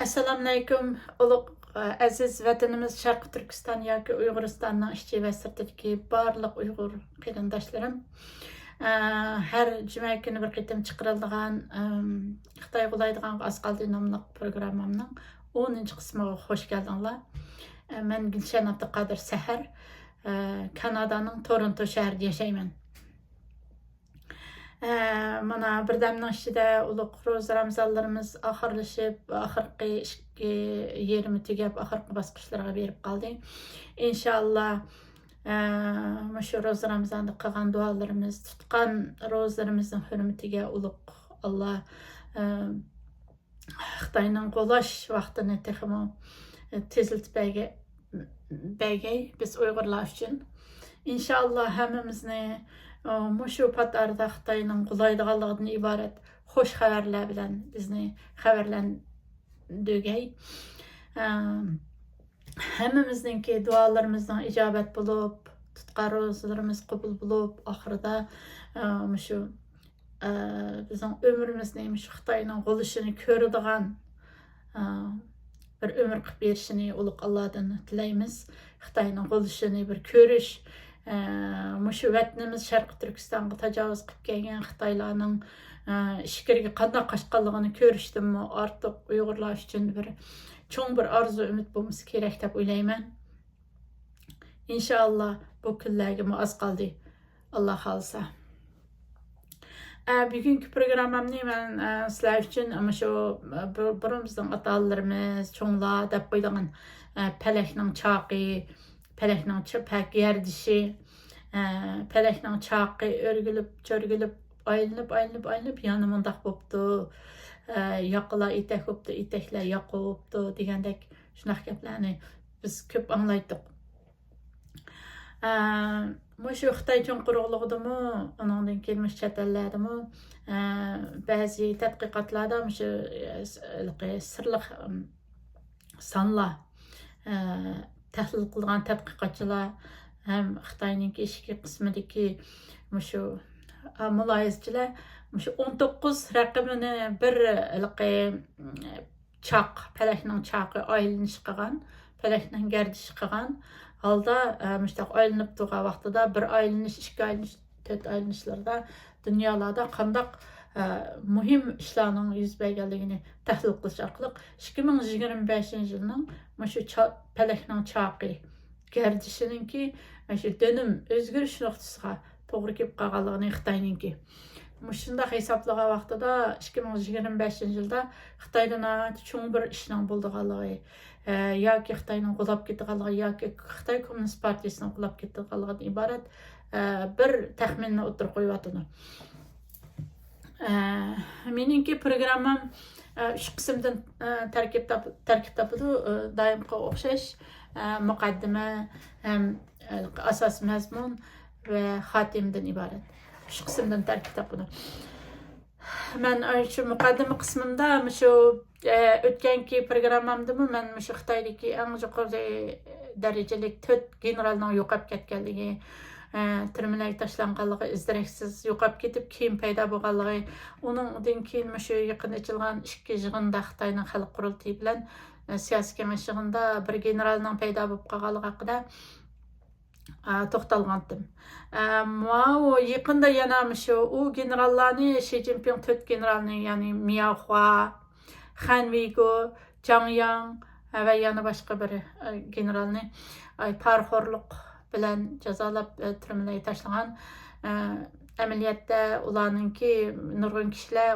Assalomu alaykum, ulug' aziz vatanimiz Sharq Turkiston yoki Uyg'uristonning ishchi va sirtidagi barliq Uyg'ur qarindoshlarim. Har juma kuni bir qitim chiqariladigan Xitoy qulaydigan asqaldi nomli programmamning 10 qismiga xush keldinglar. Men Gulshan Abduqodir Sahar, Kanadaning Toronto shahrida yashayman. Mana birdamning ichida ulug' ro'za ramzonlarimiz oxirlashib, oxirgi yerimi tugab, oxirgi bosqichlarga berib qoldi. Inshaalloh, shu ro'za ramzonda qilgan duolarimiz, tutgan ro'zalarimizning hurmatiga ulug' Alloh Xitoyning qo'llash vaqtini texmo teziltib bergay biz Uyg'urlar uchun. İnşallah hammamizni mushu patarda Xitoyning qulaydiganligidan iborat xush xabarlar bilan bizni xabarlandirgay. Hammamizningki duolarimizning ijobat bo'lib, tutgan ro'zalarimiz qabul bo'lib, oxirida mushu bizning ömrimizni mushu Xitoyning qo'lishini ko'radigan bir ömür qilib berishini ulug' Allohdan tilaymiz. Xitoyning qo'lishini bir ko'rish, mushu vatnimiz Sharq Turkistonga tajovuz qilib kelgan Xitoylarning ishkiriga qanday qochqanligini ko'rishdimmi ortiq Uyg'urlar uchun bir cho'ng bir orzu umid bo'lmasi kerak deb o'ylayman. Inshaalloh bu kunlarga oz qoldi, Alloh xolisa. Bugungi programmamni men sizlar uchun shu birimizning ota-onalarimiz, cho'nglar deb qo'ygan palakning chaqi, palakning pak yardishi, palakning chaqi o'rgilib, cho'rgilib, aylanib, yana mundaq bo'pti. Yoqlar etak bo'pti, etaklar yoq bo'pti degandek shunaq gaplarni biz ko'p anglaydik. Mushu Xitoy cho'nquruqligidimi, uningdan kelmish chet ellardimi, ba'zi tadqiqotlarda mushu sirliq sonlar tahlil qilgan tadqiqotchilar ham Xitoyning ishki qismidagi mushu muloyizchilar mushu 19 raqamini bir chaq, palakning chaqi aylanish qilgan, palakning gardishi qilgan holda mushtaq aylanib turgan vaqtida bir aylanish, 2 aylanish, 4 aylanishlarda dunyolarda qandaq muhim ishlarning yuz berganligini tahlil qilish orqali 2025-yilning mushu palakning chaqi gardishininki mushu dönüm o'zgarish nuqtasiga to'g'ri kelib qolganligini Xitoyninki. Shunday hisoblagan vaqtida 2025-yilda Xitoyda cho'ng bir ishning bo'lganligi yoki Xitoyning qulab ketganligi yoki Xitoy Kommunist partiyasining qulab ketganligidan iborat bir taxminni o'tirib qo'yayotdi. Meningki programmam 3 qismdan tarkib topadi, doimga o'xshash muqaddima, asos mazmun va xotimdan iborat. 3 qismdan tarkib topadi. Men shu muqaddima qismimda shu o'tganki programmamda men shu Xitoydagi eng yuqori darajalik 4 generalning yo'qolib ketganligi, turmalarga tashlanganligi, izdiraksiz yo'qolib ketib keyin paydo bo'lganligi, uningdan keyin shu yaqin ochilgan 2 yig'inda Xitoyning xalq qurultiyi bilan siyosiy kengash yig'inida bir generalning paydo bo'lib qolganligi haqida to'xtalgandim. Yaqinda yana shu u generallarni Xi Jinping 4 generalni, ya'ni Miao Hua, Han Weigo, Zhang Yang va yana boshqa bir generalni parxo'rlik bilan jazolab turmalarga tashlagan. Amaliyotda ularningki nurg'un kishilar,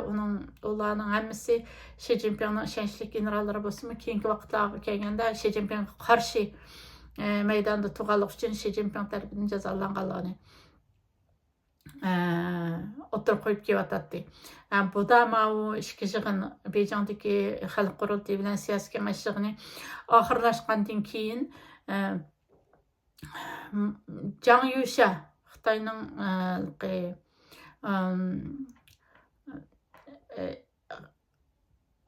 ularning hammasi Xi Jinpingning ishonchli generallari bo'lsa-mu, keyingi vaqtlarga kelganda Xi Jinpingga qarshi maydonda turganlik uchun Xi Jinping tarafidan jazolanganligini o'tirib qo'yib kelyotdi. Bu da u 2 yig'in Bejingdagi xalq qurultiyi bilan siyosiy kengash yig'ini oxirlashgandan keyin Zhang Yusha Xitoyning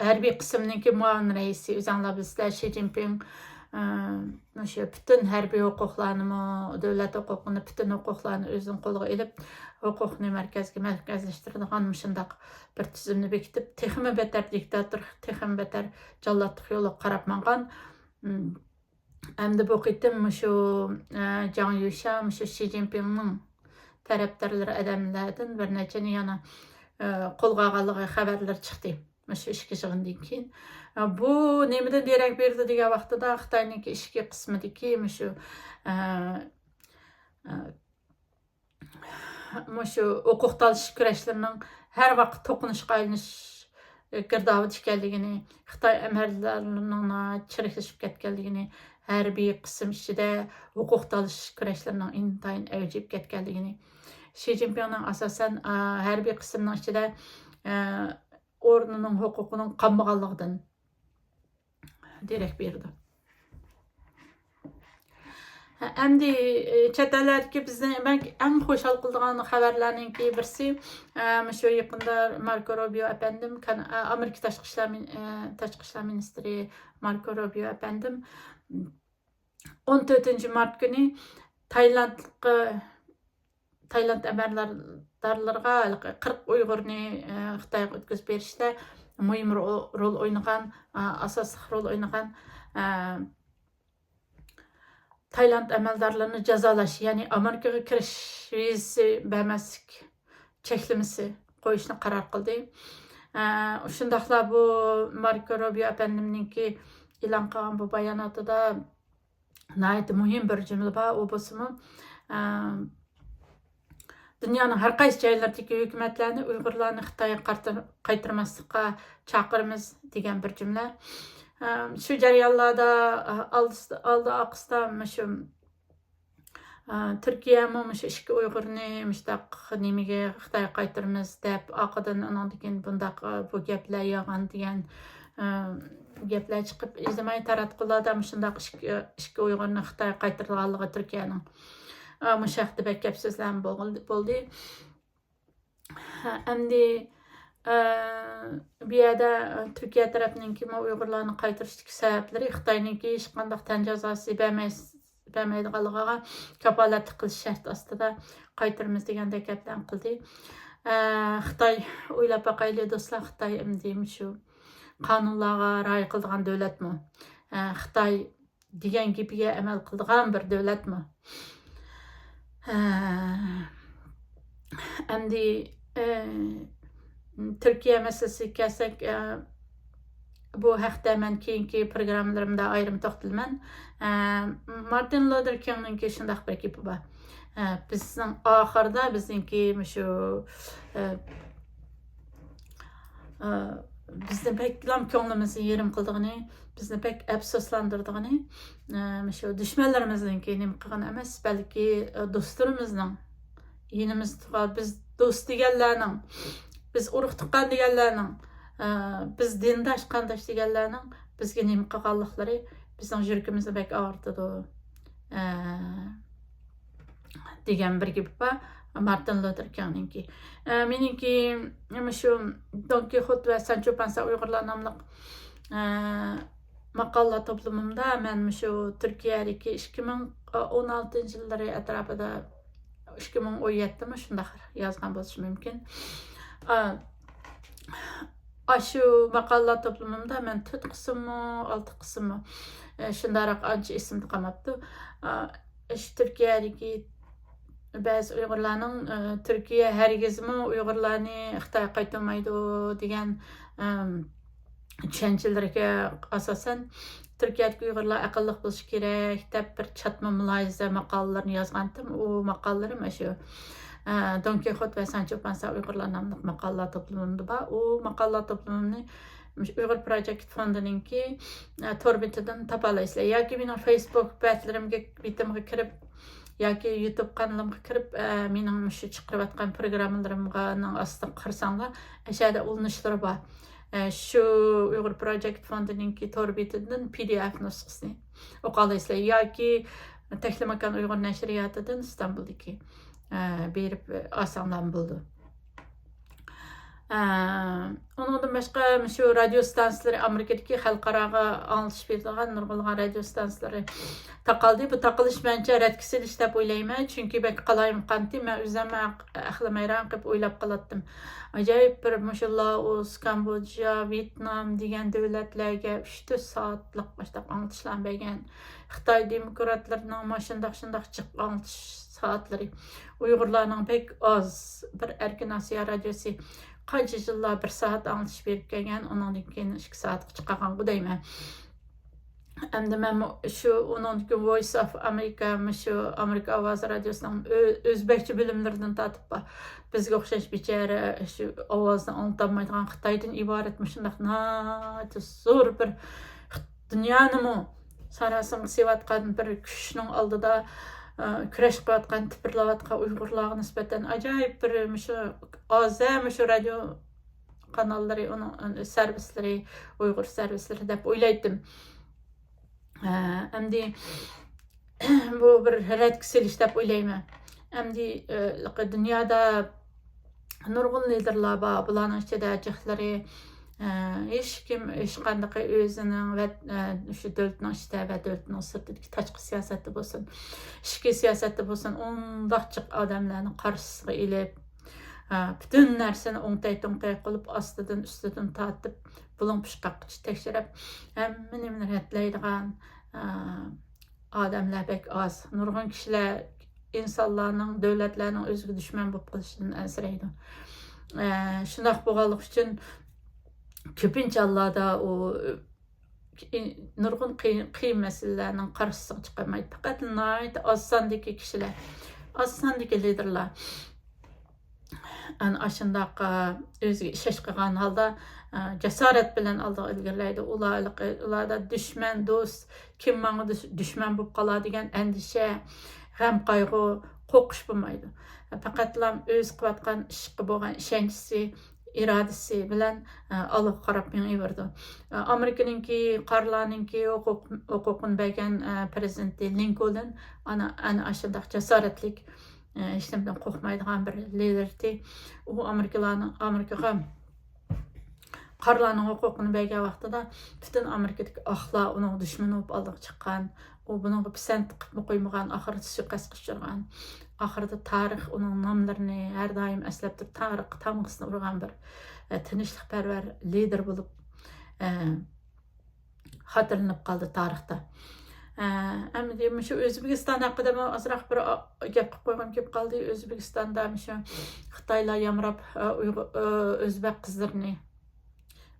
harbiy qismniki muavin raisi, o'zinglar bilasizlar, Xi Jinping Şu bütün hərbi hüquqlarını, dövlət hüququnu, bütün hüquqlarını özünün qoluna elib, hüquqni mərkəzləşdirdigan şundaq bir tüzümni bekitib, texmi beter diktator, texmi beter jallatlıq yolu qarab manğan. Әмді bu qitim şu Jiang Yuxiang, şu Xi Jinping'nin tərəfdarları adamlardan bir neçəni yana qolga alğanlığı xəbərlər çıxdı. Şu işki jığından keyin. Bu nemeden derak berdi degan vaqtida Xitoyniki ishki qismidagi shu huquq talish kurashlarining har vaqt to'qinishga aylanish girdobida ekanligini, Xitoy amirlarining chiriklashib ketganligini, harbiy qism ichida huquq talish kurashlarining intayin avjib ketganligini, Xi Jinpingning asosan harbiy qismning ichida o'rnining huquqining qolmaganligidan derak berdi. Әмді чәтәләрдегі біздің әң қошал қылдыған xabarlarning birisi şu yakında Marco Rubio efendim Amerika Tashqi ishlar ministri Marco Rubio efendim 14 Mart günü Tayland əmərdarlarına 40 Uyg'urni Xitoyga o'tkazib berishda muhim rol o'ynagan, asosiy rol o'ynagan Tayland əməldarlarını cəzalaş, yəni Amerikaya kirish vizasi verməslik çeklemesi qoyuşunu qarar qıldı. Şundaqla bu Marco Rubio efendimninki e'lon qilgan bu bayonotida nəhayət muhim bir cümlə var. O bo'lsa dunyoning har qaysi joylaridagi hukumatlarni Uyg'urlarni Xitoyga qaytarmaslikqa chaqiramiz degan bir cümlə. Şu jarayonlarda aldı aqsta şu Türkiye mu şu ikki Uyg'urni mushtaq nimaga Xitoyga qaytaramiz deb aqadan anandan bundaq bu gaplar yolg'on degan gaplar chiqib ijtimoiy taratqularda shundaq ikki Uyg'urni Xitoyga qaytarganligi Turkiyaning mushaqda gap so'zlar bo'ldi. Endi bu yerda Turkiya tarafininki Uyg'urlarni qaytarishdagi sababları Xitoyninki hech qanday tan jazosi bermaydiganligiga kafolat qilish shart ostida qaytaramiz degandek gaplarni qildi. Xitoy o'ylab boqayli do'stlar, Xitoy endi shu qonunlarga rioya qiladigan davlatmi? Xitoy degan gapiga amal qiladigan bir davlatmi? Endi Türkiye meselesi kelsak, bu haqda men keyingi programmalarimda ayrim to'xtalman. Martin Luther Kingning shundaq bir gapi bor. Bizning oxirida bizningki shu bizni pek ko'nglimizni yerim qildigini, bizni pek afsuslantirdigini, shu dushmanlarimizningki nima qilgan emas, balki do'stlarimizning yinimizda biz do'st deganlarning, biz urug' tuqqan deganlarning, biz dindosh qandosh deganlarning bizga nima qilganliklari bizning yuragimizni bek og'ritadi degan bir gap bor. Martin Luther King'ninki. Meningki shu Don Quixote va Sancho Panza Uyg'urlar nomli maqola to'plamimda men shu Turkiyadagi 2016-yillari atrofida 2017 shundaq yozgan bo'lishi mumkin. Şu maqola to'plamimda men 4 qismmi, 6 qismmi shundaroq ancha esimda qolmabdi. Turkiyadagi ba'zi Uyg'urlarning Turkiya hargizmi Uyg'urlarni Xitoyga qaytarmaydi degan tushunchalarga asosan Turkiyadagi Uyg'urlar aqlli bo'lishi kerak deb bir chatma muloyiza maqolalarni yozgandim. U maqolalarim shu Don Quixote ve Sancho Panza Uyg'urlar nomli maqola to'plamimda bor. U maqola to'plamimni Uyg'ur Project Fondininki tor betidan topa olasizlar. Yoki mening Facebook betlarimga kirib yoki YouTube kanalimga kirib mening shu chiqarayotgan programmalarimga ostiga qarsanglar, ashada ulanishlar bor. Şu Uyg'ur Project Fondininki tor betidan PDF nusxasini o'qiy olasizlar. Yoki Tahlimikan Uyg'ur nashriyatidan İstanbuldagi berib osandan bo'ldi. Onundan başqa şu radio stansiyaları Amerikadakı xalqaraga anglitish beradigan nurg'ulg'an radio stansiyaları taqaldı. Bu taqilish mencha rad kesilish deb o'ylayman, chunki bek qalayimqanti men o'zim axlamayran qilib o'ylab qolatdim. Ajoyib bir mushullar Laos, Kamboja, Vyetnam degan davlatlarga 3-4 soatlik başlab anglitishlar bergan. Xitoy demokratlarining mashundaq jiq anglitish soatlari. Uyg'urlarning pek az bir Erkin Asiya radiosi qancha yillar 1 soat anglitish berib kelgan, ondan keyin 2 soatga chiqqan bu deyman. Endi men shu ondan keyin Voice of America, shu Amerika ovozi radiosining o'zbekcha bilimlaridan tatib bizga o'xshash bechara shu ovozni anglitolmaydigan Xitoydan iborat shundaq zo'r bir dunyoni sarasini sevayotgan bir kuchning oldida kurash qilayotgan tipirlayotgan Uyg'urlarga nisbatan ajoyib bir shu radio kanallari, onun servislari, Uyg'ur servislari deb o'ylaydim. Endi bu bir rad kesilish deb o'ylayman. Endi dunyoda nurg'un liderlar bor, bularning ichida jihlari hech kim hech qanday o'zining va shu davlatning ichida va davlatning sirtidagi tashqi siyosati bo'lsin, ichki siyosati bo'lsin, undaqchiq odamlarni qarshisiga ilib, bütün narsani o'ngtay qilib ostidan ustidan tortib, bulun pishqaqcha tekshirib, hamma nimani radlaydigan odamlar bek oz. Nurg'un kishilar insonlarning, davlatlarning o'ziga dushman bo'lib qolishidan ansiraydi. Shundoq bo'lganligi uchun ko'pincha Allah'da o nurg'un qiyin masalalarning qarshisiga chiqolmaydi. Faqat oz sondagi kishilar, oz sondagi liderlar ashundaq o'ziga ishosh qilgan holda jasorat bilan oldiga ilgarilaydi. Ularda dushman, do'st, kim menga dushman bo'lib qoladi degan andisha, g'am qayg'u, qo'rqish bo'lmaydi. Faqatlam o'z qilayotgan ishga bo'lgan ishonchi, irodasi bilan Allohga qarab mengayverdi. Amerikaninki, qarlarninki huquqini bergan prezident Lincoln ana ashundaq jasoratlik, hech nimadan qo'rqmaydigan bir liderdi. U Amerikaga qarlarning huquqini bergan vaqtida butun Amerikadagi ahlar uning dushmani bo'lib oldiga chiqqan. U buningga pisand qilib qo'ymagan, oxirida suiqasdga uchragan. Oxirida tarix uning nomlarini har doim eslab turib, tarix tamg'isini urgan bir tinchlikparvar lider bo'lib xotirlanib qoldi tarixda. Endi shu O'zbekiston haqida ozroq bir gap qilib qo'ygim kelib qoldi. O'zbekistonda shu Xitoylar yamrab o'zbek qizlarini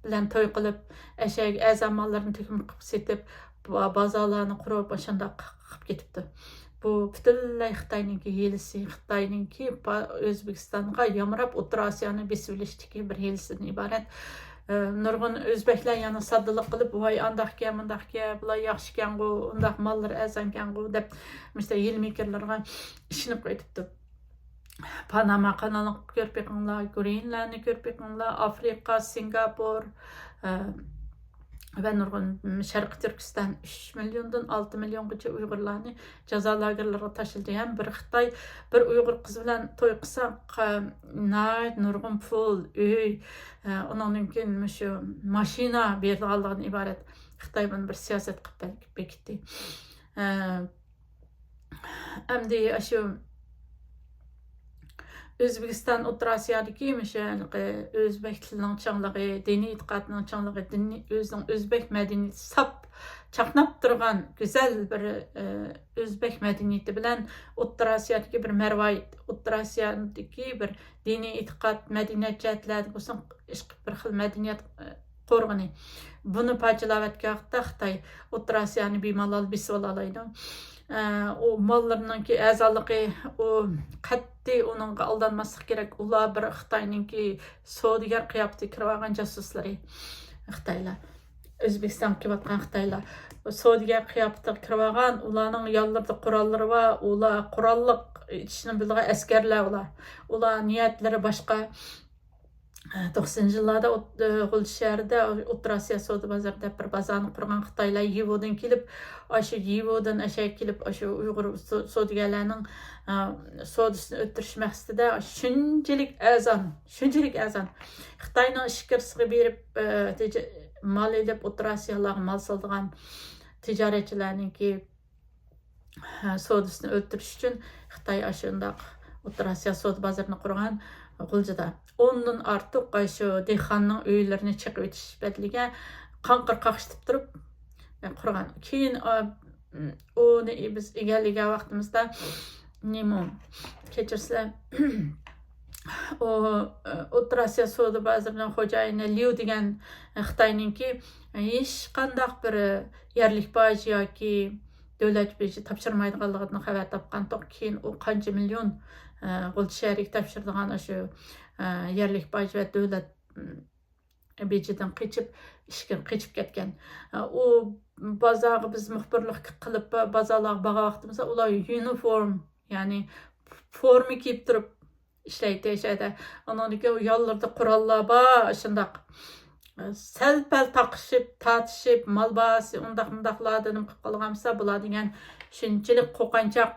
bilan to'y qilib, eshak azamonlarni to'kib setib, bozorlarni qurib o'shanda qilib ketibdi. Bu butunlay Xitoyninki hilisi, Xitoyninki O'zbekistonga yamrab O'rta Osiyoni besib olishdagi bir hilisidan iborat. Nurg'un o'zbeklar yana soddalik qilib, voy andaqga, mundaqga, bular yaxshikan-ku, undaq mollar azankan-ku deb yilmikerlarga ishinib qo'yibdi. Panama kanalini ko'rib beqinglar, Greenlandni ko'rib beqinglar, Afrika, Singapur ve nurg'un Sharqi Turkiston 3 milliondan 6 milliongacha Uyg'urlarni jazo lagerlariga tashildi. Ham bir Xitoy bir Uyg'ur qiz bilan to'y qilsa, nurg'un pul, uy, undan keyin shu mashina bergandan iborat. Xitoy buni bir siyosat qilib bekitdi. Endi shu O'zbekiston O'rta Osiyodagi o'zbek tilining changligi, diniy e'tiqodining changligi, o'zining o'zbek madaniyati sap chaqnab turgan go'zal bir o'zbek madaniyati bilan O'rta Osiyodagi bir marvoyit, O'rta Osiyodagi bir diniy e'tiqod, madaniyat jihatlarida bo'lsin, bir xil madaniyat qo'rg'ini. Buni parchalayotganda Xitoy O'rta Osiyoni bemalol besib oladi. O mallarınki əzalıqı, o qattiq onunğa aldanmasıq kerak. Ular bir Xitoyninki savdogar qiyafətə kirib casusları Xitoylar. O'zbekiston kelib Xitoylar. Savdogar qiyafətə kirib ularning yollarida qurollari va ular qurolliq ishni bilgan askarlar ular. Ular niyatlari boshqa. 90 yıllarda Gul şəhərdə Otur Asiya Soda bazarında bir bazarını qurğan Xitaylar Yivodan kelib, aşı Yivodan aşağı kelib, aşı Uyğur sodagərlərinin sodasını ötürüş məqsədində şunçalik azan. Xitayның işkirsiga berib mal edib Otur Asiyalarga mal saldıgan ticaretçilərninki sodasını ötürüş üçün Xitay aşındaq Otur Asiya Soda bazarını qurğan Gulcada. Ondan artıq şu dehqonning uylarini chiqib o'tish bədliga qanqir qaqıştıb turib qurgan. Keyin onu biz egallagan vaqtimizda nima kechirsizlar o Otur Asiya Soda bazarining xo'jayini Liu degan Xitoyninki hech qandaq bir yerlik baj yoki davlat beji topshirmaydiganligidan xabar topgan. Keyin u qancha million Gul şəhəriga topshirdigan shu yerlik baj ve devlet bejidan qochib ketgan. O bazarga biz muxbirlik qilib bazarlarga bağa vaqtimizda ular uniform, ya'ni forma kiyib turib ishlaydi o'shada. Anadagi yollarda qurollar bor, shundaq sal-pal taqishib, tatishib, malbasi undaq-mundaqlardan qilib qolgansa, bular degan shunchalik qo'qanchoq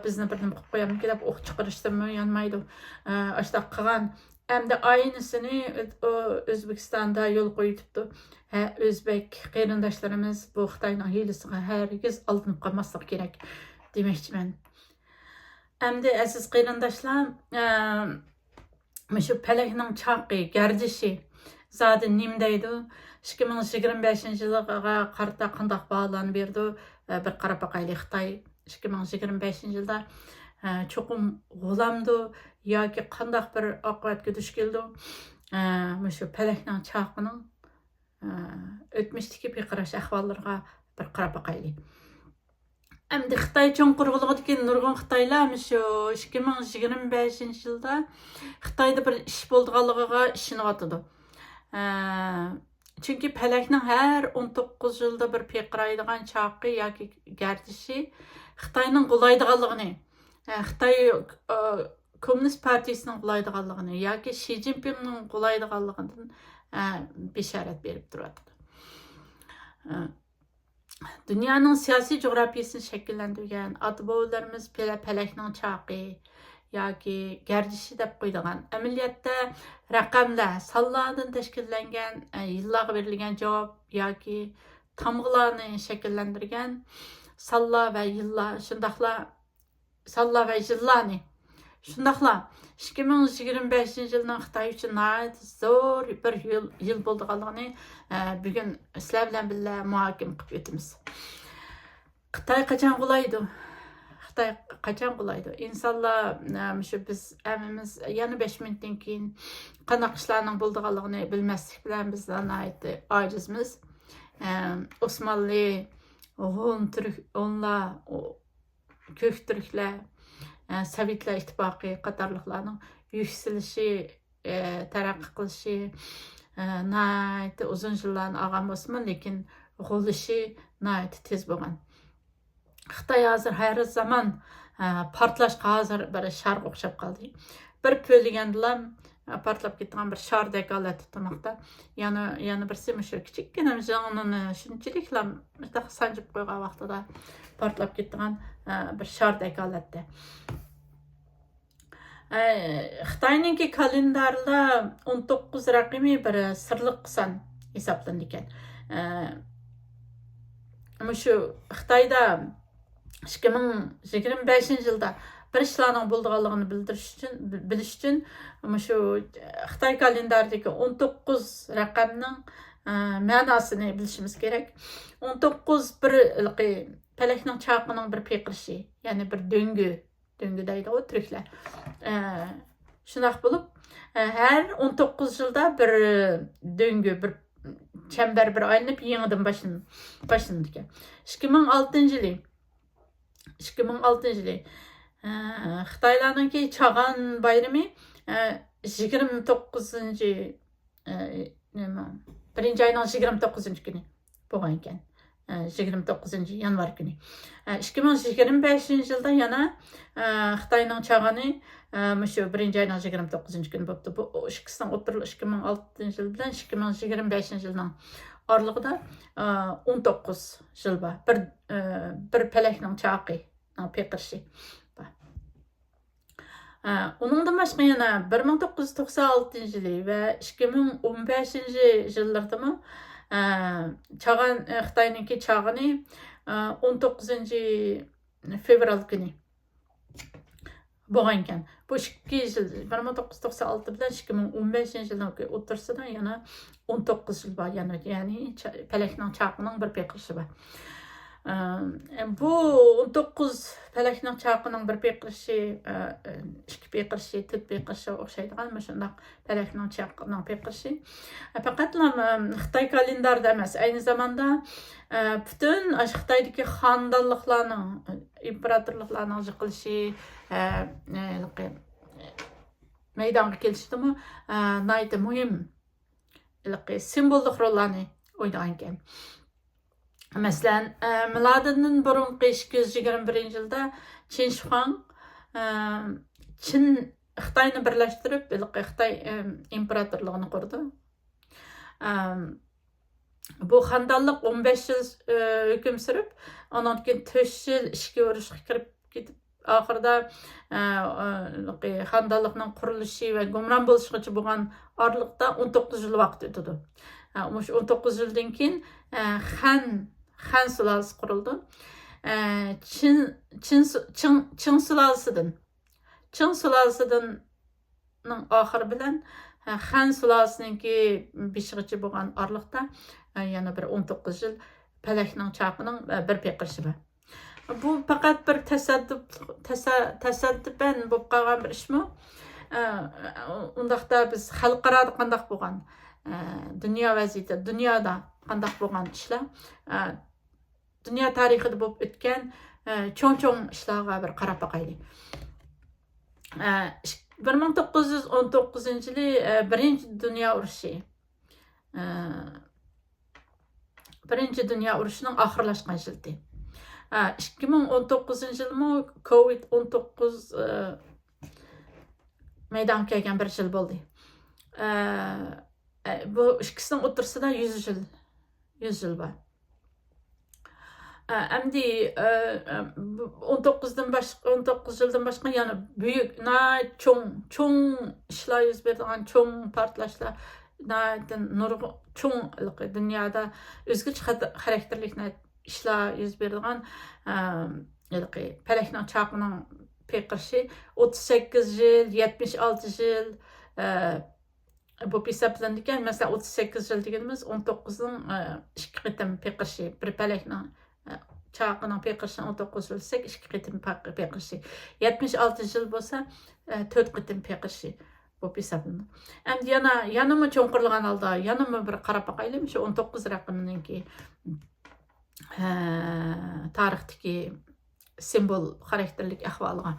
bizni bir nima qilib qo'yamiz deb o'q chiqarishdan yanmaydi. Ashtaq qilgan hamda aynısını O'zbekistonda yo'l qo'yibdi. O'zbek qarindoshlarimiz bu Xitoyning hiylasiga hargiz aldanib qolmaslik kerak demoqchiman. Hamda aziz qarindoshlar, shu Palakning chaqi, gardishi zodi nim deydi. 2025-yilga qarta qandaq bağlanib berdi. Bir qarab baqaylik Xitoy 2025 yılda çoxum g'olamdi yoki qandaq bir oqibatga duch keldi. Shu Palakning chaqining o'tmishdagi beqarash ahvollariga bir qarab baqaylik. Endi Xitoy cho'nqurg'iligiga nurg'un Xitoylar shu 2025 yilda Xitoyda bir ish bo'lganligiga ishinyotdi. Chunki Palakning har 19 yilda bir peqiraydigan chaqi yoki gardishi Xitoyning qo'laydiganligini, Xitoy Kommunist partiyasining qo'laydiganligini yoki Xi Jinpingning qo'laydiganligidan bisharat berib turadi. Dunyoning siyosiy jo'grafiyasini shakllantirgan ota-bobolarimiz Palakning chaqi yoki gardishi deb qo'ydigan. Amaliyotda raqamlar, sonlardan tashkillangan, yillarga berilgan javob yoki tamg'alarni shakllantirgan sonlar va yillar, sonlar va yillarni. Shundaqla 2025 yilning Xitoy uchun zo'r bir yil bo'lganligini bugun sizlar bilan birga muhokama qilib o'tamiz. Xitoy qachon qulaydi? Xitoy qachon qulaydi? İnsanlar shu biz hamimiz yana 5 minutdan keyin qanaqa ishlarning bo'lganligini bilmaslik bilan biz ojizmiz. Osmonli, Hunlar, Köktürklər, Sovetlar İttifaqı qatarlıqlarının yükselishi, taraqqiy qilishi uzun yillarni olgan bo'lsin, lekin g'olishi tez bo'lgan. Xitoy hozir har zaman portlashga hozir bir sharga o'xshab qoldi. Bir pöligandilar portlab ketgan bir shardek holat tutmoqda. Yana birsi shu kichikgina jonini shunchaliklar sanjib qo'ygan vaqtida portlab ketgan bir shardek holatda. Xitoyninki kalendarda 19 raqami bir sirliq son hisoblanadi ekan. Shu Xitoyda 2025 yılda bir işlarning bo'lganligini bilish uchun shu Xitoy kalendardagi 19 raqamning ma'nosini bilishimiz kerak. 19 bir Palakning chaqining bir peqirishi, ya'ni bir döngü deydi o türklər. Shunaq bo'lib, har 19 yilda bir döngü, bir çember bir aylanib yenidan boshlanadi ekan. 2006 yılı Xitoylarninki Chag'an bayrami 29 birinchi ayning 29 kuni bo'lgan ekan. 29 yanvar günü. 2025 yılda yana Xitoyning Chag'ani Şu 1-ci ayın 29-cu günü bolupdu. Bu ikisinin o'tirliq 2006 yıl bilan 2025 yılının aralığında 19 yıl var. Bir pelekning çaqı, peqirşi. Onundan başqa yana 1996 yılı ve 2015 yıllarda mı çağan Xitayninki çağını 19 fevral günü bo'lgan ekan. Bu 2 yıl 1996 bilan 2015 yılının o'rtasida yana 19 yıl var, yani pelekning çaqının bir peqirşi var. Bu 19 pelekning çaqının bir peqirşi, 2 peqirşi, 4 peqirşi o'xshaydigan shundaq pelekning çaqının peqirşi. Faqat Xitoy kalendarida emas, aynı zamanda bütün Xitoydagi xonadonliklarning, imperatorliklarning yiqilishi, meydanga kelishidimi nayta muhim simbollik rollarni o'ynagan ekan. Mesela miladından burunqi 221 yılda Qin Shi Huang Çin Xitoyni birlashtirib, Xitoy imperatorligini qurdi. Bu xandonlik 15 yıl hukm sürüp, ondan keyin 4 yıl ishga urushga kirib ketib, oxirida xandonlikning qurilishi va gumron bo'lishgacha bo'lgan oraliqda 19 yıl vaqt o'tdi. O'sha 19 yildan keyin Han sulalası kuruldu. Çin sulalısının ahır bilen Han sulalısınınki beşiğici bo'lgan aralıqda yana bir 19 yıl pelekning çaqının bir peqirşi var. Bu faqat bir tesadüfen bo'lib qolgan bir ishmi? Undaqda biz xalqarada qandaq bo'lgan dünya vaziyeti, dünyada qandaq bo'lgan ishlar, dünya tarixida bo'lib o'tgan cho'ng ishlarga bir qarab boqaylik. 1919 yılı Birinci Dünya Urushi. Birinci Dünya Urushining oxirlashgan yili. 2019 yılmi Covid-19 meydanga kelgan bir yil bo'ldi. Bu ikkisining o'rtasida 100 yıl var. Endi 19 yıldan başqa yani büyük, çoğun işler yüz berdigan, çoğun partlaşlar, çoğun dünyada özgürlük karakterlik işler yüz berdigan pelekning çaqının peqirşi 38 yıl, 76 yıl bu hesaplanırken, mesela 38 yıl deganimiz 19'un 2 qitim peqirşi, bir pelekning çaqının peqirşi 19 yıl desek 2 qitim peqirşi, 76 yıl bo'lsa 4 qitim peqirşi bu hesaplanır. Endi yanımı cho'nqirlagan holda yanımı bir qarab boqaylik, shu 19 raqamininki tarixdagi simbol xarakterlik ahvoliga.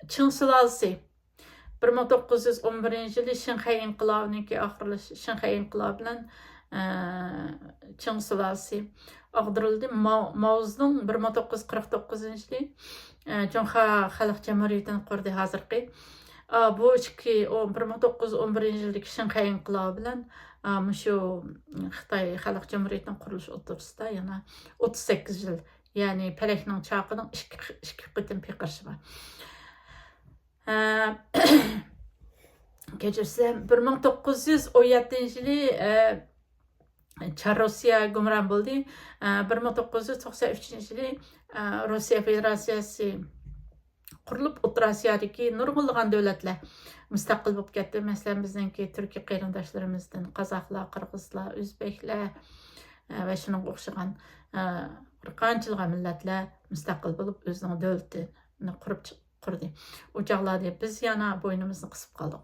Qin sulolasi 1911 yılı Şinxay inqilobininki oxirlashi, Şinxay inqilobi bilan Qin sulolasi ag'dirildi. Mao'ning 1949 yılı Cumhuriyet Xalq Cumhuriyetini qurdi hozirgi. Bu 1911 yıldagi Şinxay inqilobi bilan shu Xitoy Xalq Cumhuriyetini qurilishi o'rtasida yana 38 yıl, yani pelekning chaqining 2 qitim peqirşi var. Keçirsem 1917 yılı Çar Rusya gumron bo'ldi. 1993 yılı Rusya Federatsiyasi qurilib, O'rta Osiyodagi nurg'unlagan davlatlar mustaqil bo'lib ketdi. Masalan, bizningki Turkiya qarindoshlarimizdan qozoqlar, qirg'izlar, o'zbeklar va shunga o'xshagan bir qanchalar millatlar mustaqil bo'lib o'zining davlatini qurdi. O çağlarda biz yana boynumuzni qisib qoldik.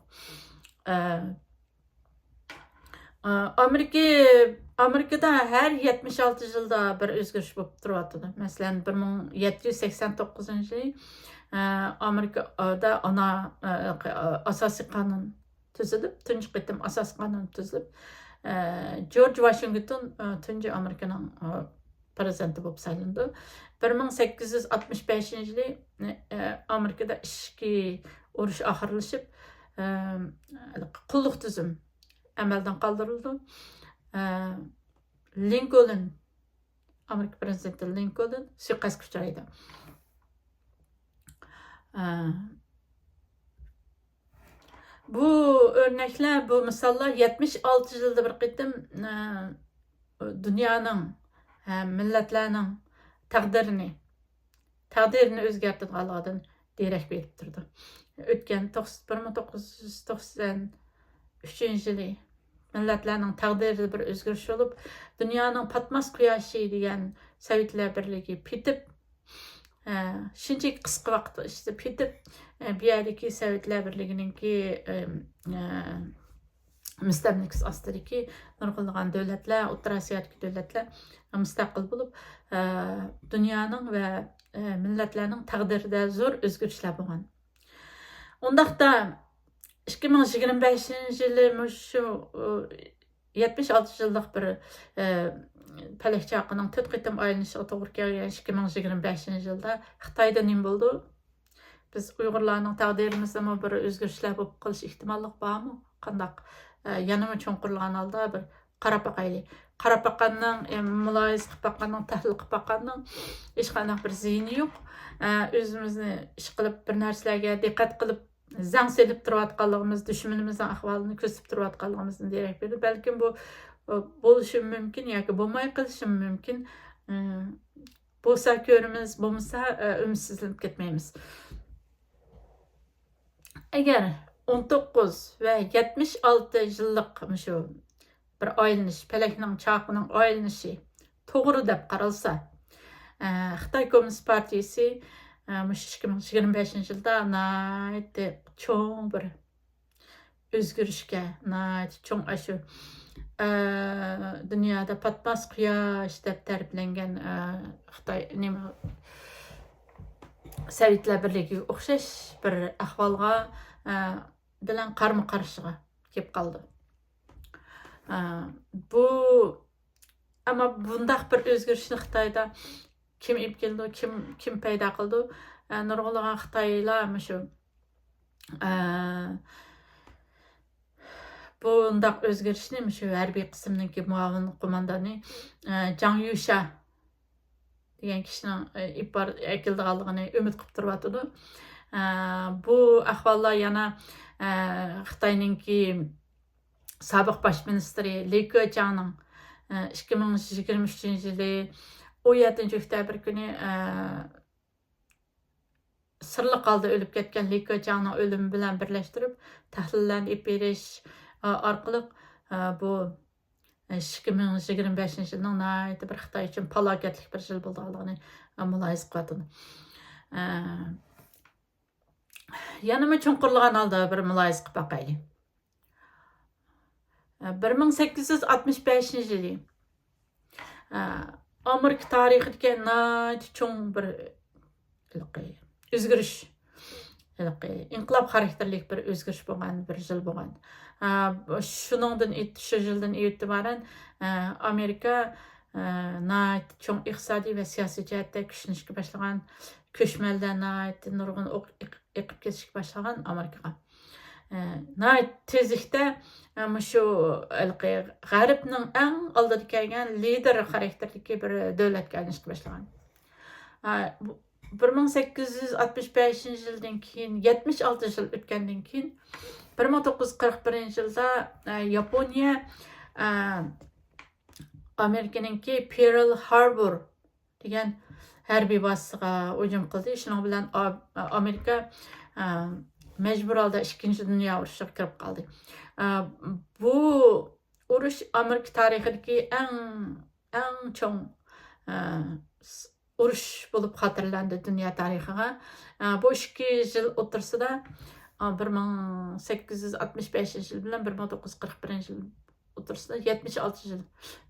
Amerikada her 76 yılda bir o'zgarish bo'lib turadi. Masalan, 1789 yılı Amerikada asosiy qonun tuzilib, tunji qitim asosiy qonun tuzilib, George Washington tunji Amerikaning prezidenti bo'lib saylandi. 1865-yili Amerikada ishki urush oxirlashib, qulluq tuzum amaldan qoldirildi. Lincoln, Amerika prezidenti Lincoln suiqasdga uchraydi. Bu örnekler, bu misallar 76 yılda bir qitim dünyanın, milletlerinin taqdirini o'zgartirganligidan derak berib turdi. O'tgan 1993-yili milletlerinin taqdirida bir o'zgarish bo'lib, dunyoning patmas quyoshi degan Sovetlar Birligi pitib, shunchaki qisqa vaqtda işte pitib, bu yerdagi Sovetlar Birligininki müstemlikisi ostidagi nurg'unlagan davlatlar, O'rta Osiyodagi davlatlar mustaqil bo'lib, dunyoning va millatlarning taqdirida zo'r o'zgarishlar bo'lgan. Undaqda 2025-yili shu 76 yillik bir Palak chaqının 4 qitim aylanishi to'g'ri kelgan 2025-yilda Xitoyda nima bo'ldi? Biz Uyg'urlarning taqdirimizda bir o'zgarishlar bo'lib qolish ehtimollik bormi? Qandaq yanama cho'nqirlagan holda bir qarab baqaylik. Qarab baqanning, muloyiz qilib baqanning, tahlil qilib baqanning hech qanday bir ziyni yo'q. O'zimizni ish qilib bir narsalarga diqqat qilib zang selib turayotganligimiz, dushmanimizning ahvolini ko'rsatib turayotganligimizdan derak berdi. Balkim bu bo'lishi mumkin yoki bo'lmay qolishi mumkin. Bo'lsa ko'ramiz, bo'lmasa umidsizlanib ketmaymiz. Agar 19 va 76 yillik shu bir aylanish, Palakning chaqining aylanishi to'g'ri deb qaralsa, Xitoy Kommunist partiyasi 2025-yilda cho'ng bir o'zgarishga, cho'ng shu dunyoda patmas quyosh deb ta'riflangan Xitoy Sovetlar Birligiga o'xshash bir ahvolga bilan qarama-qarshiga kelib qoldi. Bu ama bundaq bir o'zgarishni Xitoyda kim olib keldi, kim paydo qildi? Nurg'unlagan Xitoylar shu bundaq o'zgarishni shu harbiy qismniki muavin qo'mondoni Jang Yusha degan kishining ibor akildiganligini umid qilib turyotdi. Bu ahvollar yana Xitoyningki sobiq bosh ministri Li Keqiangning 2023-yili 17-oktyabr kuni sirli holda o'lib ketgan Li Keqiangning o'limi bilan birlashtirib tahlillarni berish orqali bu 2025-yilning bir Xitoy uchun falokatli bir yil bo'lganligini muloyiz qilyapti. Yanama cho'nqirlagan holda bir muloyiz qilib baqaylik. 1865-yili Amerika tarixidagi cho'ng bir o'zgarish, inqilob xarakterli bir o'zgarish bo'lgan bir yil bo'lgan. Shu yildan e'tiboran Amerika cho'ng iqtisodiy va siyosiy jihatda kuchanishga boshlagan, ko'chmanlar nurg'un eqib ketishga boshlagan Amerikaga. Tezlikda shu g'arbning eng oldida kelgan lider xarakterli bir davlatga aylanishga boshlagan. 1865-yildan keyin 76 yil o'tgandan keyin 1941-yilda Yaponiya Amerikaningki Pearl Harbor degan harbiy bazasiga hujum qildi. Shuning bilan Amerika mecbur holda 2. Dünya urushiga kirib qoldi. Bu urush Amerika tarixidagi eng cho'ng urush bo'lib xotirlandi dunyo tarixiga. Bu 2 yil o'tirsida 1865-yil bilan 1941-yil o'tirsida 76 yil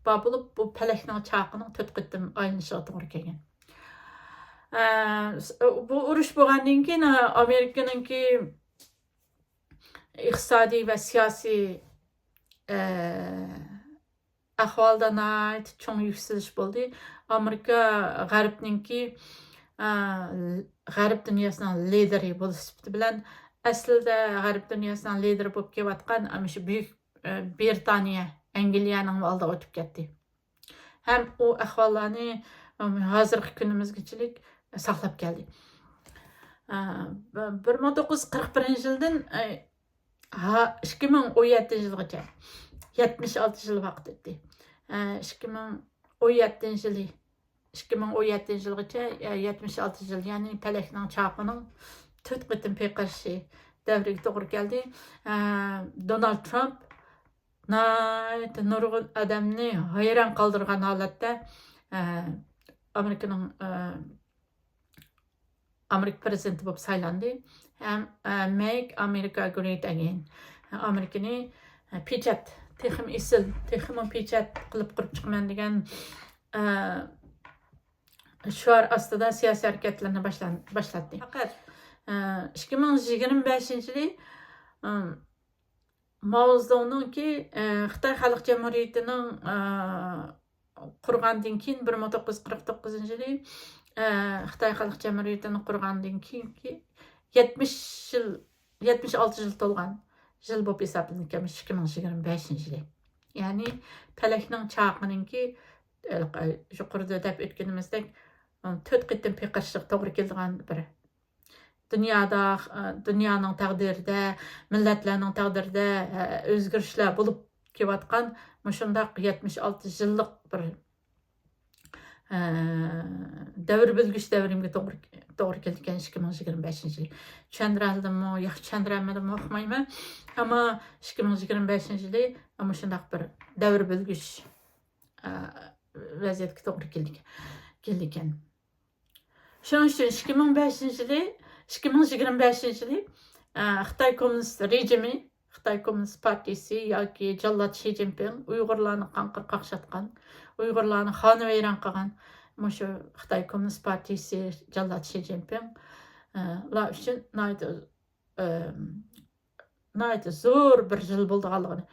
bo'lib, bu Palakning chaqining 4 qitim aylanishiga to'g'ri kelgan. Bu urush bo'lgandan keyin Amerikaningki iqtisodiy va siyosiy ahvalda nayt çoğ yükseliş boldy. Amerika G'arbninki G'arb dünyasının lideri boluşypdy bilen aslida G'arb dünyasının lideri bolup kelatgan şu büyük Britaniya, Angliýanyň aldyga ötüp ketdi. Hem o ahvallarni hazırkı günümizgeçilik saklap geldi. 1941 yıldan 2017 yılgacha 76 yıl vaqt ötdi. 2017 yılgacha 76 yıl, yani pelekning çapynyň 4 qitim peqirşi davriga to'g'ri keldi. Donald Trump nurg'un adamni hayron qoldirgan holatda Amerika prezidenti bo'lib saylandi. Ham Make America Great Again. Amerikani pechat, texim isil, texim pechat qilib qurib chiqman degan şuar astida siyosiy hareketlerini başlatdı. Fakat 2025-yili Mao Zedong'nki Xitoy Xalq Cumhuriyetining qurgandan keyin 1949-yili Xitoy Xalq Cumhuriyetini qurgandan keyinki 76 yıl to'lgan yıl bo'lib hisoblangan 2025-yili. Yani pelekning chaqiningki yuqorida deb o'tganimizdek 4 qitim peqirishlik to'g'ri kelgan bir dunyoning taqdirida, millatlarning taqdirida o'zgarishlar bo'lib kelayotgan shundaq 76 yillik bir davr bilgiç davrimga to'g'ri kelgan 2025-yil. Tushundirdimmi, yaxshi tushundirmadimmi uqmayman. Ammo 2025-yili shundaq bir davr bilgiç vaziyatga to'g'ri kelgan. Shuning uchun 2025-yili Xitoy Kommunist rejimi, Xitoy Kommunist partiyasi yoki Jallod Xi Jinping Uyg'urlarni qanqir qaqshatgan, Uyg'urlarni xonavayron qilgan shu Xitoy Kommunist partiyasi Jallod Xi Jinping lar uchun zo'r bir yil bo'lganligini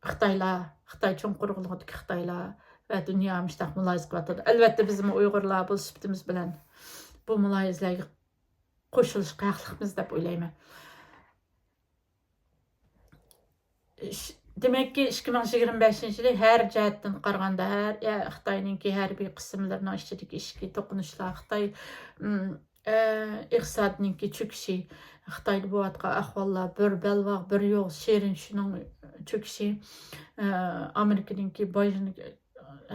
Xitoy cho'nqurlig'idagi Xitoylar va dunyo mushtaq muloyiz qilyapti. Albatta bizim Uyg'urlar bu sifatimiz bilan bu muloyizlarga qo'shilishga haqliqmiz deb o'ylayman. Demek ki 2025-yili her jihatdan qaraganda Xitoyninki harbiy qismlarining ichidagi ishki to'qinishlar, Xitoy iqtisodninki cho'kishi, Xitoyda bo'layotgan ahvollar bir belvoq bir yo'q sherin shuning cho'kishi, Amerikaninki boyini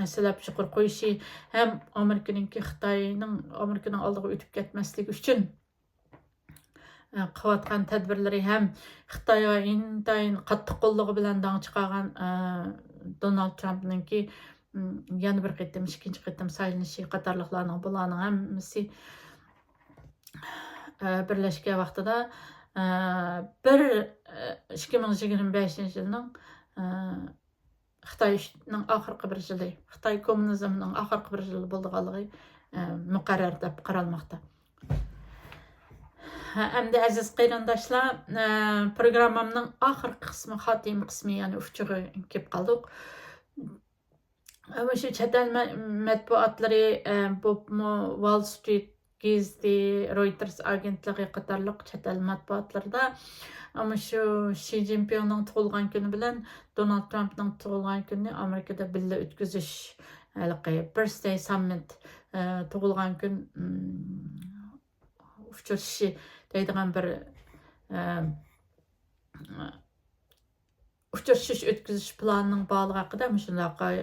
aslab yuqori qo'yishi ham Amerikaning oldiga o'tib ketmasligi uchun qilayotgan tadbirlari ham Xitoyga intayin qattiq qo'lligi bilan dong chiqargan Donald Trumpninki yana bir qitim, ikkinchi qitim saylanishi qatorliqlarning bularning hammasi birlashgan vaqtida 2025-yilning Xitoyning oxirgi bir yili, Xitoy kommunizmining oxirgi bir yili bo'lganligi muqarrar deb qaralmoqda. Endi aziz qarindoshlar, programmamning oxirgi qismi, xotima qismi, ya'ni ufchig'i kelib qoldik. Shu chet el matbuotlari, Wall Street gazeti, Reuters agentligi qatorliq chet el matbuotlarida shu Xi Jinpingning tug'ilgan kuni bilan Donald Trumpning tug'ilgan kunini Amerikada birga o'tkazish, birthday summit, tug'ilgan kun uchrashishi deydigan bir uchrashish o'tkazish planining borligi haqida shunday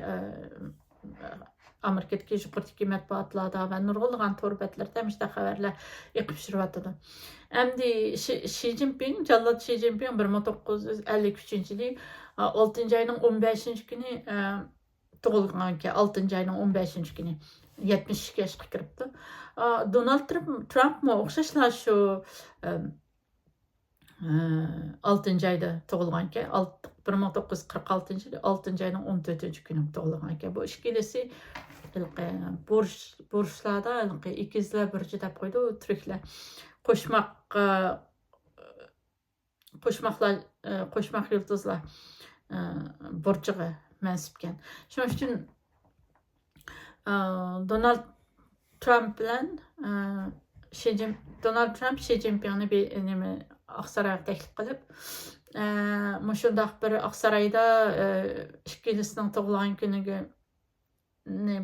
Amerikadagi yuqoridagi matbuotlarda va nurg'unlagan to'rbatlarda shunday xabarlar yiqib turyapti. Endi Xi Jinping, Jallod Xi Jinping 1953-yili 6-oyning 15-kuni tug'ilgan ekan, 6-oyning 15-kuni 72 yoshga kiribdi. Donald Trump mu o'xshashlar shu 6-oyda tug'ilgan ekan, 1946-yili 6-oyning 14-kuni tug'ilgan ekan. Bu ikkilisi burchlarda ikizlar burchi deb qo'ydi u turklar. Qo'shmaq yulduzlar burchiga mansubkan. Shuning uchun Donald Trump bilan Donald Trump Xi Jinpingni nima Oqsaroyga taklif qilib, shundaq bir Oqsaroyda ikkilisining tug'ilgan kuniga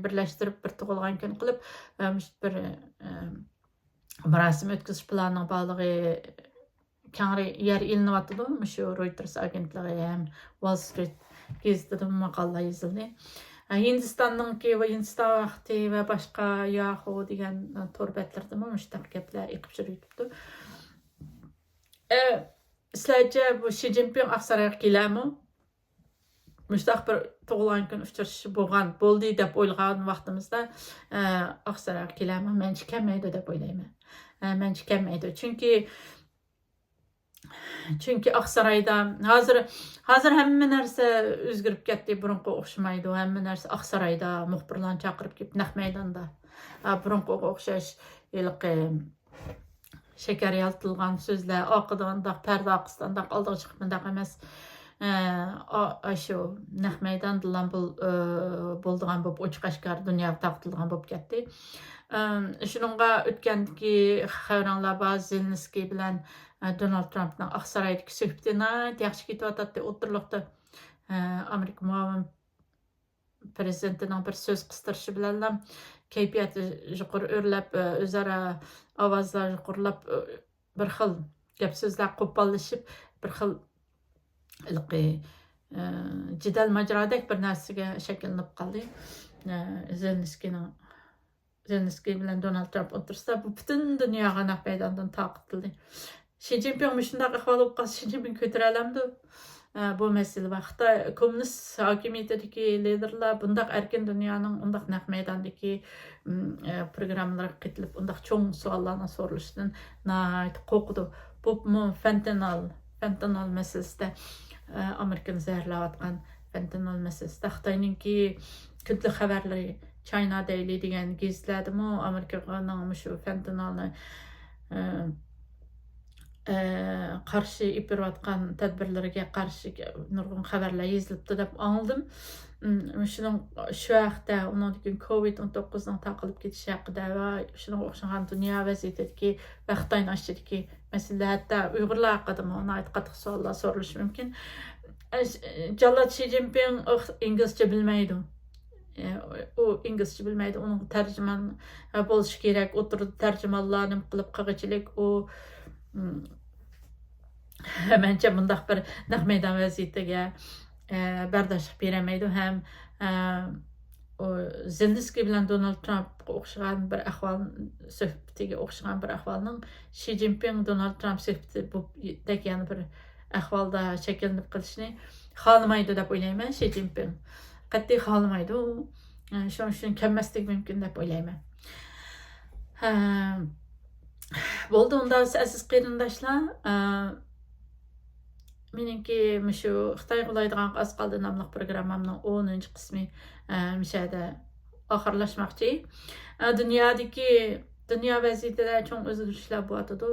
birlashtirib bir tug'ilgan kun qilib bir marosim o'tkazish planining borligi kengri yer ilinyapti. Shu Reuters agentligi ham Wall Street gazetida maqolalar yozildi. Hindistonninki va Hindiston vaqti va boshqa Yahoo degan tor betlarda mushtaq gaplar iqib yuribdi. Sizlarcha bu Xi Jinping Oqsaroyga keladimi? Mushtaq bir tug'ilgan kun uchrashishi bo'ldi deb o'ylagan vaqtimizda Oqsaroyga keladimi? Mencha kelmaydi deb o'ylayman. Mencha kelmaydi. Chunki Oqsaroyda hozir hamma narsa o'zgarib ketdi, burunga o'xshamaydi. Hamma narsa Oqsaroyda muxbirlarni chaqirib kelib naq maydonda. Burunga o'xshash shakar yaltilgan so'zlar, oqidanda, parda oqistanda oldiga chiqib mundaq emas. Shu naq maydonda bo'ldigan bo'lib ochiq oshkor dunyoga taqtilgan bo'lib ketdi. Shuningga o'tgandagi xabarlar bor, Zelenskiy bilan Donald Trumpning Oqsaroydagi suhbatini yaxshi ketyapti. O'tirliqda Amerika muavin prezidentining bir so'z qistirishi bilan kayfiyati yuqori o'rlab, o'zaro ovozlar yuqorilab, bir xil gap so'zlar qo'pollashib, bir xil jidal majrodek bir narsaga shakllanib qoldi. Zelenskiy bilan Donald Trump o'tirsida bu butun dunyoga naq maydondan taqtildi. Xi Jinping shunday ahvol bo'lib qolsa, Xi Jinping ko'tara olamdi. Bu masala va Xitoy kommunist hokimiyatidagi liderlar bundaq erkin dunyoning undaq naq maydondagi programmalarga qitilib, undaq cho'ng savollarni so'ralishdan qo'rqdi. Bu fentanyl masalasida Amerikani zaharlayotgan fentanyl masalasida Xitoyninki kunlik xabarlari China Daily degan gazetlardami Amerikaning shu fentanylni qarshi ipirayotgan tadbirlarga qarshi nurg'un xabarlar yozilibdi deb angladim. Shuning shu vaqtda undan keyin COVID-19 ning taqilib ketishi haqida va shunga o'xshagan dunyo vaziyatidagi va Xitoyning ichidagi masalalar, hatto Uyg'urlar haqida qattiq savollar so'ralishi mumkin. Jallod Xi Jinping inglizcha bilmaydi. U inglizcha bilmaydi, uning tarjimon bo'lishi kerak. O'tirib tarjimonlarni qilib qilg'ichilik u mencha bundaq bir naq maydon vaziyatiga bardoshlik bermaydi. Ham Zelenskiy bilan Donald Trumpga o'xshagan bir ahvol suhbatiga o'xshagan bir ahvolning Xi Jinping Donald Trump suhbati degan bir ahvolda shakllanib qolishini xohlamaydi deb o'ylayman. Xi Jinping qat'iy xohlamaydi. Shuning uchun kelmaslik mumkin deb o'ylayman. Bo'ldi, unda aziz qarindoshlar, meningki shu Xitoy qo'laydigan az qoldi nomli programmamning 10-qismi mishada oxirlashmoqchi. Dunyo vaziyatida cho'ng o'zgarishlar bo'layotdi.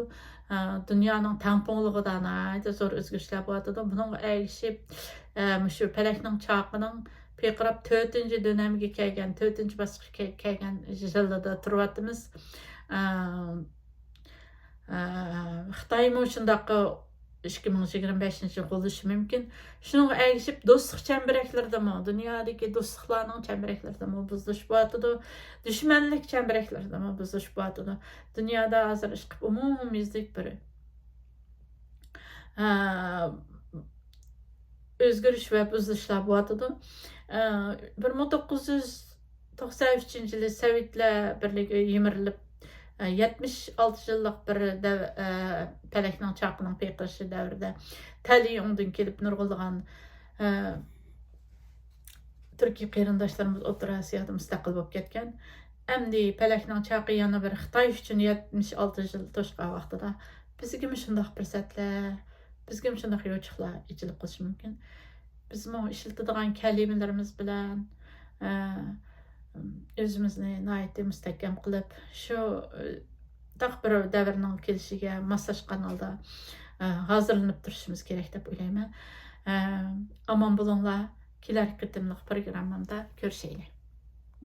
Dunyoning tamponligida zo'r o'zgarishlar bo'layotdi. Bunga ergishib shu Palakning choqining peqirab 4-dönamiga kelgan, 4-bosqichga kelgan yilda turyapmiz. Xitoy shundaq 2025 yil bo'lishi mumkin. Shunga ergishib do'stlik chambaraklardami, dunyodagi do'stliklarning chambaraklardami buzilish bo'layotdi. Dushmanlik chambaraklardami buzilish bo'layotdi. Dunyoda hozir umumyuzlik bir o'zgarish va buzilishlar bo'layotdi. 1993-yili Sovetlar birligi yemirilib 76 yillik bir Palakning choqining peqirishi davrida tali undan kelib nurg'ulg'an Turkiya qarindoshlarimiz O'rta Osiyoda mustaqil bo'lib ketgan. Endi Palakning choqi yana bir Xitoy uchun 76 yil to'shqan vaqtida bizga shunday fursatlar, bizga shunday yo'chiqlar ichilib qolishi mumkin. Biz ishlatadigan kalimalarimiz bilan o'zimizni nihoyatda mustahkam qilib, shu bir davrning kelishiga moslashgan holda hozirlanib turishimiz kerak deb o'ylayman. Aman bulunlar. Keler qitimliq programmamda görüşeyle.